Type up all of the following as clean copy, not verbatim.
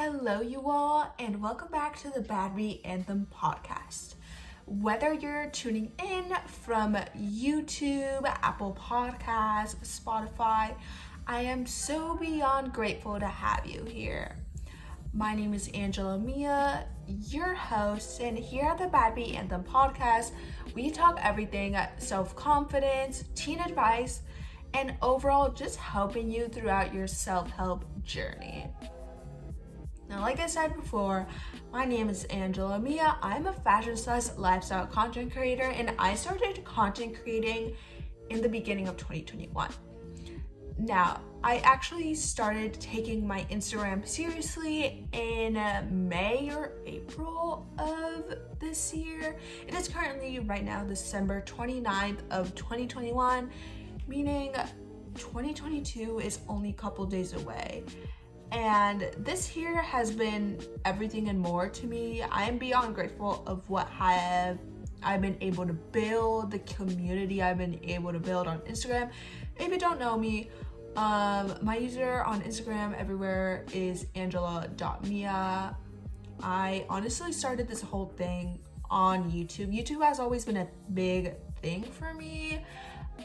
Hello, you all, and welcome back to the Bad Beat Anthem podcast. Whether you're tuning in from YouTube, Apple Podcasts, Spotify, I am so beyond grateful to have you here. My name is Angela Mia, your host, and here at the Bad Beat Anthem podcast, we talk everything self-confidence, teen advice, and overall just helping you throughout your self-help journey. Now, like I said before, my name is Angela Mia. I'm a fashion/lifestyle content creator, and I started content creating in the beginning of 2021. Now, I actually started taking my Instagram seriously in May or April of this year. It is currently right now December 29th of 2021, meaning 2022 is only a couple days away. And this year has been everything and more to me. I am beyond grateful of what I've been able to build, the community I've been able to build on Instagram. If you don't know me, my user on Instagram everywhere is angela.mia. I honestly started this whole thing on YouTube. YouTube has always been a big thing for me.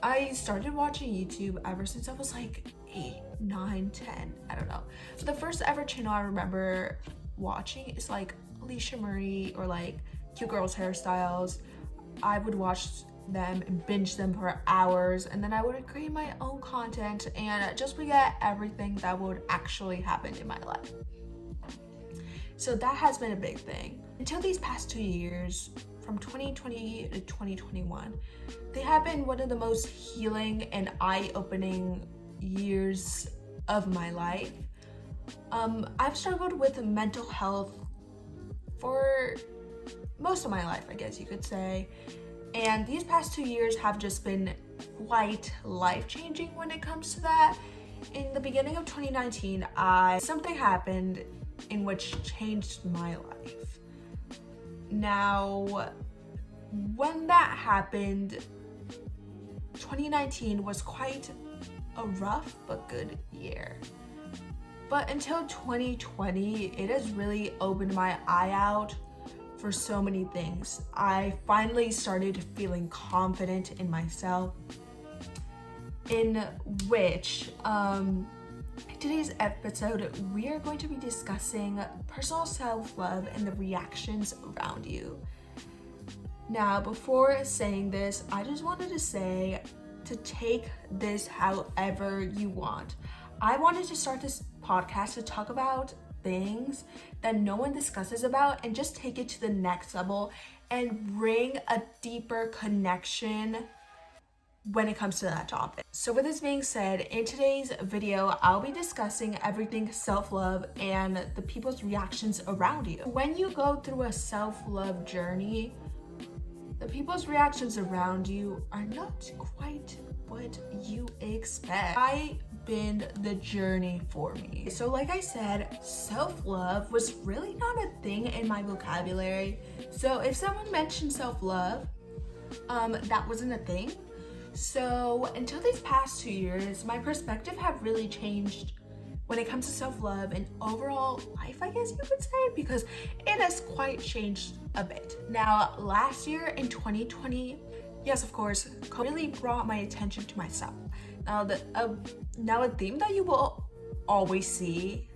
I started watching YouTube ever since I was like 8, 9, 10, I don't know. So the first ever channel I remember watching is like Alicia Marie or like Cute Girls Hairstyles. I would watch them and binge them for hours, and then I would create my own content and just forget everything that would actually happen in my life. So that has been a big thing. Until these past 2 years, from 2020 to 2021, they have been one of the most healing and eye-opening years of my life. I've struggled with mental health for most of my life, I guess you could say. And these past 2 years have just been quite life-changing when it comes to that. In the beginning of 2019, something happened in which changed my life. Now, when that happened, 2019 was quite a rough but good year. But until 2020, it has really opened my eye out for so many things. I finally started feeling confident in myself, in which today's episode we are going to be discussing personal self-love and the reactions around you. Now, before saying this, I just wanted to say to take this however you want. I wanted to start this podcast to talk about things that no one discusses about and just take it to the next level and bring a deeper connection when it comes to that topic. So with this being said, in today's video, I'll be discussing everything self-love and the people's reactions around you. When you go through a self-love journey, the people's reactions around you are not quite what you expect. I've been the journey for me. So like I said, self-love was really not a thing in my vocabulary. So if someone mentioned self-love, that wasn't a thing. So until these past 2 years, my perspective have really changed when it comes to self-love and overall life, I guess you could say, because it has quite changed a bit. Now, last year in 2020, yes, of course, COVID really brought my attention to myself. Now, a theme that you will always see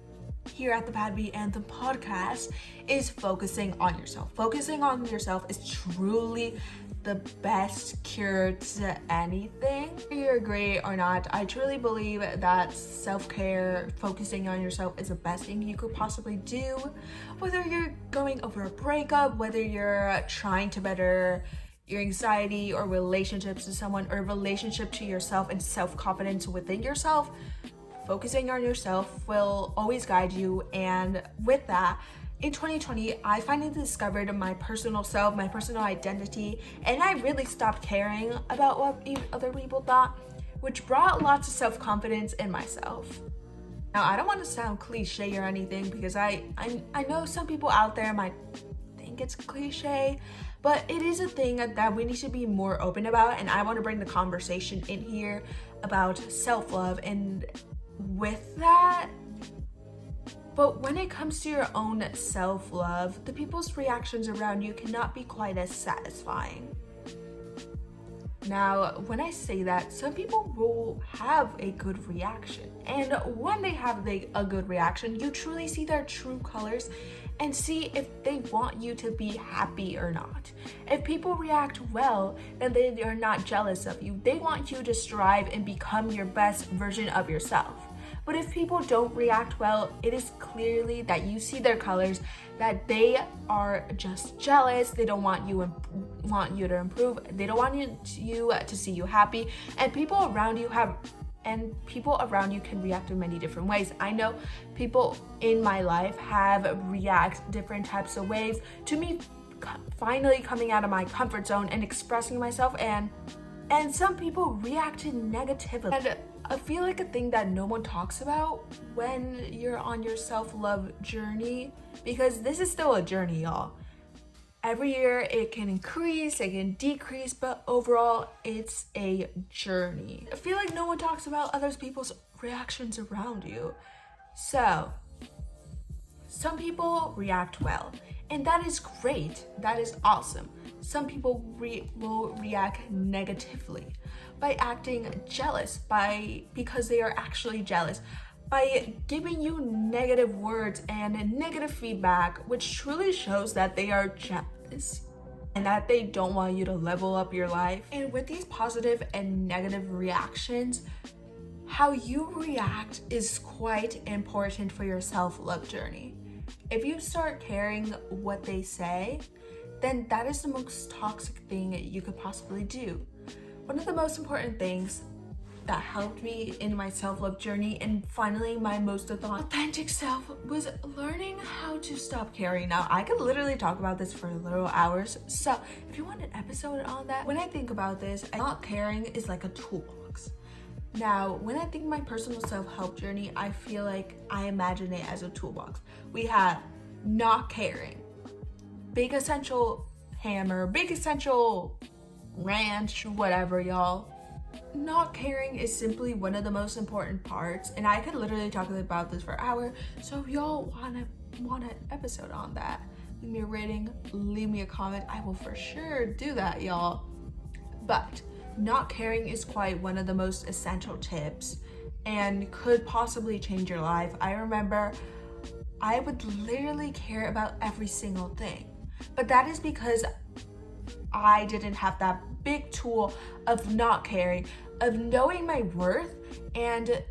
here at the Bad Beat Anthem podcast is focusing on yourself. Focusing on yourself is truly the best cure to anything. Whether you agree or not, I truly believe that self-care, focusing on yourself is the best thing you could possibly do. Whether you're going over a breakup, whether you're trying to better your anxiety or relationships to someone, or relationship to yourself and self-confidence within yourself, focusing on yourself will always guide you. And with that, in 2020, I finally discovered my personal self, my personal identity, and I really stopped caring about what other people thought, which brought lots of self-confidence in myself. Now, I don't want to sound cliche or anything, because I know some people out there might think it's cliche, but it is a thing that we need to be more open about, and I want to bring the conversation in here about self-love. And with that, But when it comes to your own self-love, the people's reactions around you cannot be quite as satisfying. Now, when I say that, some people will have a good reaction. And when they have a good reaction, you truly see their true colors and see if they want you to be happy or not. If people react well, then they are not jealous of you. They want you to strive and become your best version of yourself. But if people don't react well, it is clearly that you see their colors, that they are just jealous. They don't want you to improve. They don't want you to see you happy. And people around you can react in many different ways. I know people in my life have react different types of ways to me finally coming out of my comfort zone and expressing myself, and some people reacted negatively. And I feel like a thing that no one talks about when you're on your self-love journey, because this is still a journey, y'all. Every year it can increase, it can decrease, but overall it's a journey. I feel like no one talks about other people's reactions around you. So, some people react well, and that is great, that is awesome. Some people will react negatively by acting jealous, because they are actually jealous, by giving you negative words and negative feedback, which truly shows that they are jealous and that they don't want you to level up your life. And with these positive and negative reactions, how you react is quite important for your self-love journey. If you start caring what they say, then that is the most toxic thing you could possibly do. One of the most important things that helped me in my self-love journey and finally my most authentic self was learning how to stop caring. Now, I could literally talk about this for literal hours, so if you want an episode on that, when I think about this, not caring is like a toolbox. Now, when I think my personal self-help journey, I feel like I imagine it as a toolbox. We have not caring, big essential hammer, big essential wrench, whatever, y'all. Not caring is simply one of the most important parts, and I could literally talk about this for an hour. So if y'all want an episode on that, leave me a rating, leave me a comment. I will for sure do that, y'all. But not caring is quite one of the most essential tips and could possibly change your life. I remember I would literally care about every single thing, but that is because I didn't have that big tool of not caring, of knowing my worth and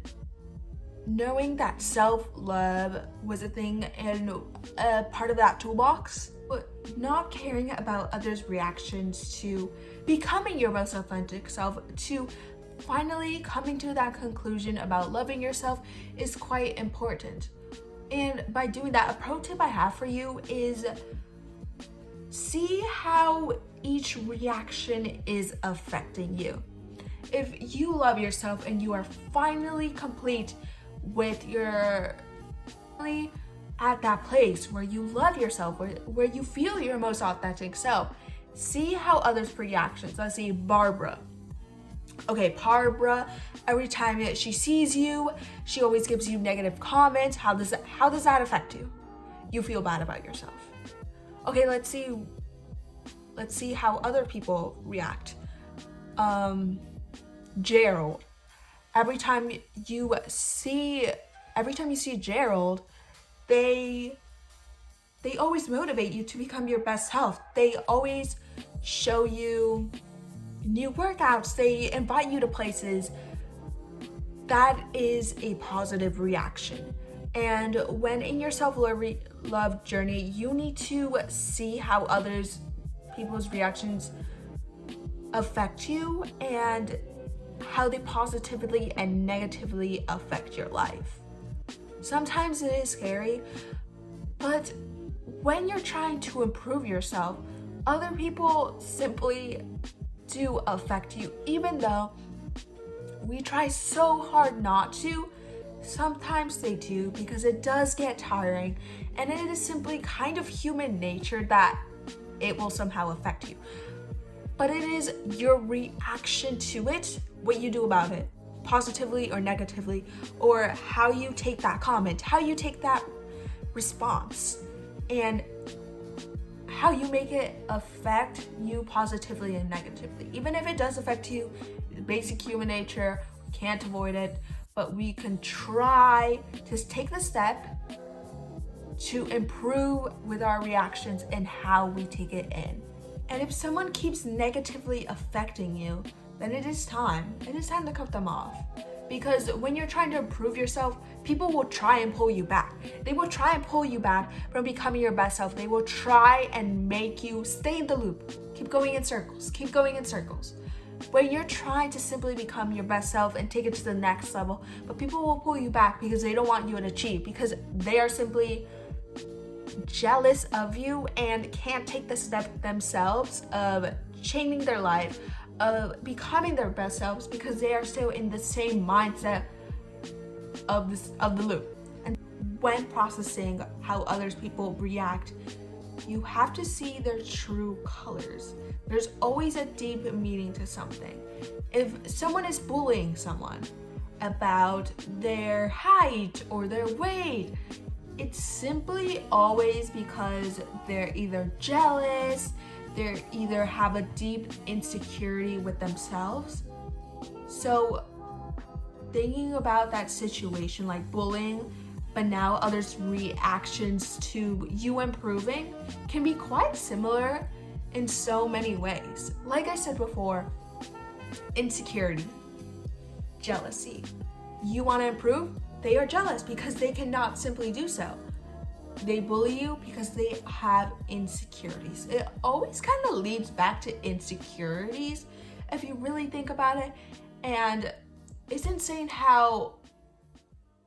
knowing that self-love was a thing and a part of that toolbox. But not caring about others' reactions to becoming your most authentic self, to finally coming to that conclusion about loving yourself, is quite important. And by doing that, a pro tip I have for you is see how each reaction is affecting you. If you love yourself and you are finally complete with your at that place where you love yourself, where you feel your most authentic self, see how others' reactions. Let's see, Barbara. Okay, Barbara, every time she sees you, she always gives you negative comments. How does that affect you? You feel bad about yourself. Okay, let's see how other people react. Gerald. Every time you see Gerald, they always motivate you to become your best self. They always show you new workouts. They invite you to places. That is a positive reaction. And when in your self-love journey, you need to see how people's reactions affect you and how they positively and negatively affect your life. Sometimes it is scary, but when you're trying to improve yourself, other people simply do affect you. Even though we try so hard not to, sometimes they do, because it does get tiring, and it is simply kind of human nature that it will somehow affect you. But it is your reaction to it, what you do about it, positively or negatively, or how you take that comment, how you take that response and how you make it affect you positively and negatively. Even if it does affect you, basic human nature, we can't avoid it, but we can try to take the step to improve with our reactions and how we take it in. And if someone keeps negatively affecting you, then it is time to cut them off. Because when you're trying to improve yourself, people will try and pull you back. They will try and pull you back from becoming your best self. They will try and make you stay in the loop. Keep going in circles. When you're trying to simply become your best self and take it to the next level, but people will pull you back because they don't want you to achieve, because they are simply jealous of you and can't take the step themselves of changing their life, of becoming their best selves, because they are still in the same mindset of the loop. And when processing how others people react, you have to see their true colors. There's always a deep meaning to something. If someone is bullying someone about their height or their weight, it's simply always because they're either jealous, they either have a deep insecurity with themselves. So thinking about that situation like bullying, but now others' reactions to you improving can be quite similar in so many ways. Like I said before, insecurity, jealousy. You want to improve? They are jealous because they cannot simply do so. They bully you because they have insecurities. It always kind of leads back to insecurities if you really think about it. And it's insane how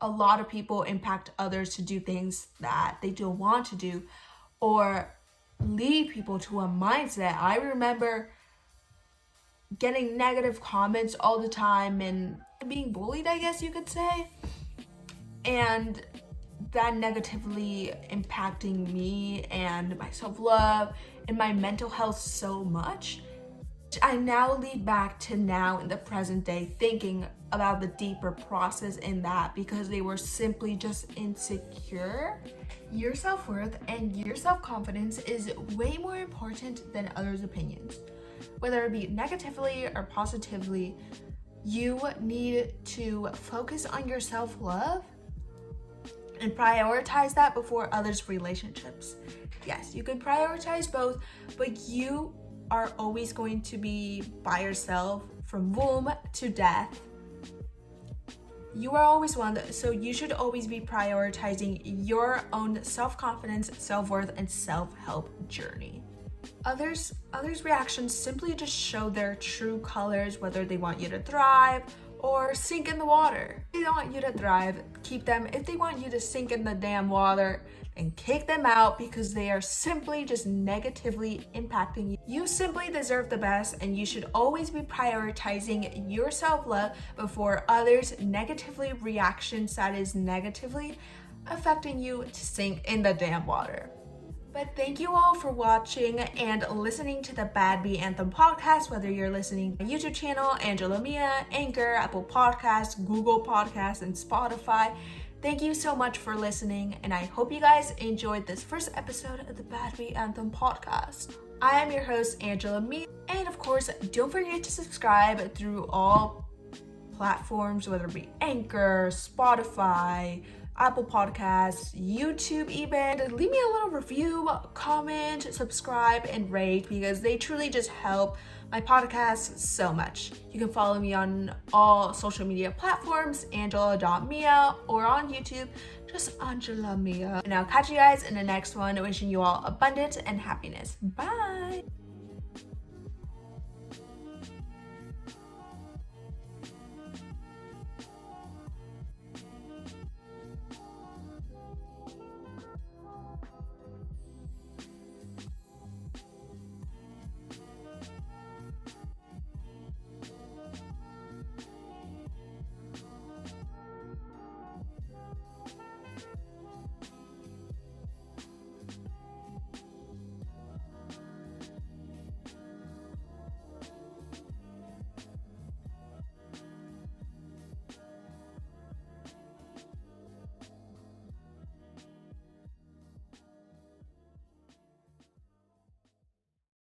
a lot of people impact others to do things that they don't want to do or lead people to a mindset. I remember getting negative comments all the time and being bullied, I guess you could say. And that negatively impacting me and my self-love and my mental health so much. I now lead back to now in the present day thinking about the deeper process in that, because they were simply just insecure. Your self-worth and your self-confidence is way more important than others' opinions. Whether it be negatively or positively, you need to focus on your self-love and prioritize that before others' relationships. Yes, you can prioritize both, but you are always going to be by yourself from womb to death. You are always one, so you should always be prioritizing your own self-confidence, self-worth, and self-help journey. Others' reactions simply just show their true colors, whether they want you to thrive or sink in the water. If they want you to thrive, keep them. If they want you to sink in the damn water, and kick them out because they are simply just negatively impacting you. You simply deserve the best, and you should always be prioritizing your self-love before others' negatively reactions that is negatively affecting you to sink in the damn water. But thank you all for watching and listening to the Bad Bee Anthem podcast, whether you're listening to my YouTube channel, Angela Mia, Anchor, Apple Podcasts, Google Podcasts, and Spotify. Thank you so much for listening, and I hope you guys enjoyed this first episode of the Bad Bee Anthem podcast. I am your host, Angela Mia, and of course, don't forget to subscribe through all platforms, whether it be Anchor, Spotify, Apple Podcasts, YouTube even. Leave me a little review, comment, subscribe, and rate, because they truly just help my podcast so much. You can follow me on all social media platforms, angela.mia, or on YouTube, just Angela Mia. And I'll catch you guys in the next one, wishing you all abundance and happiness. Bye!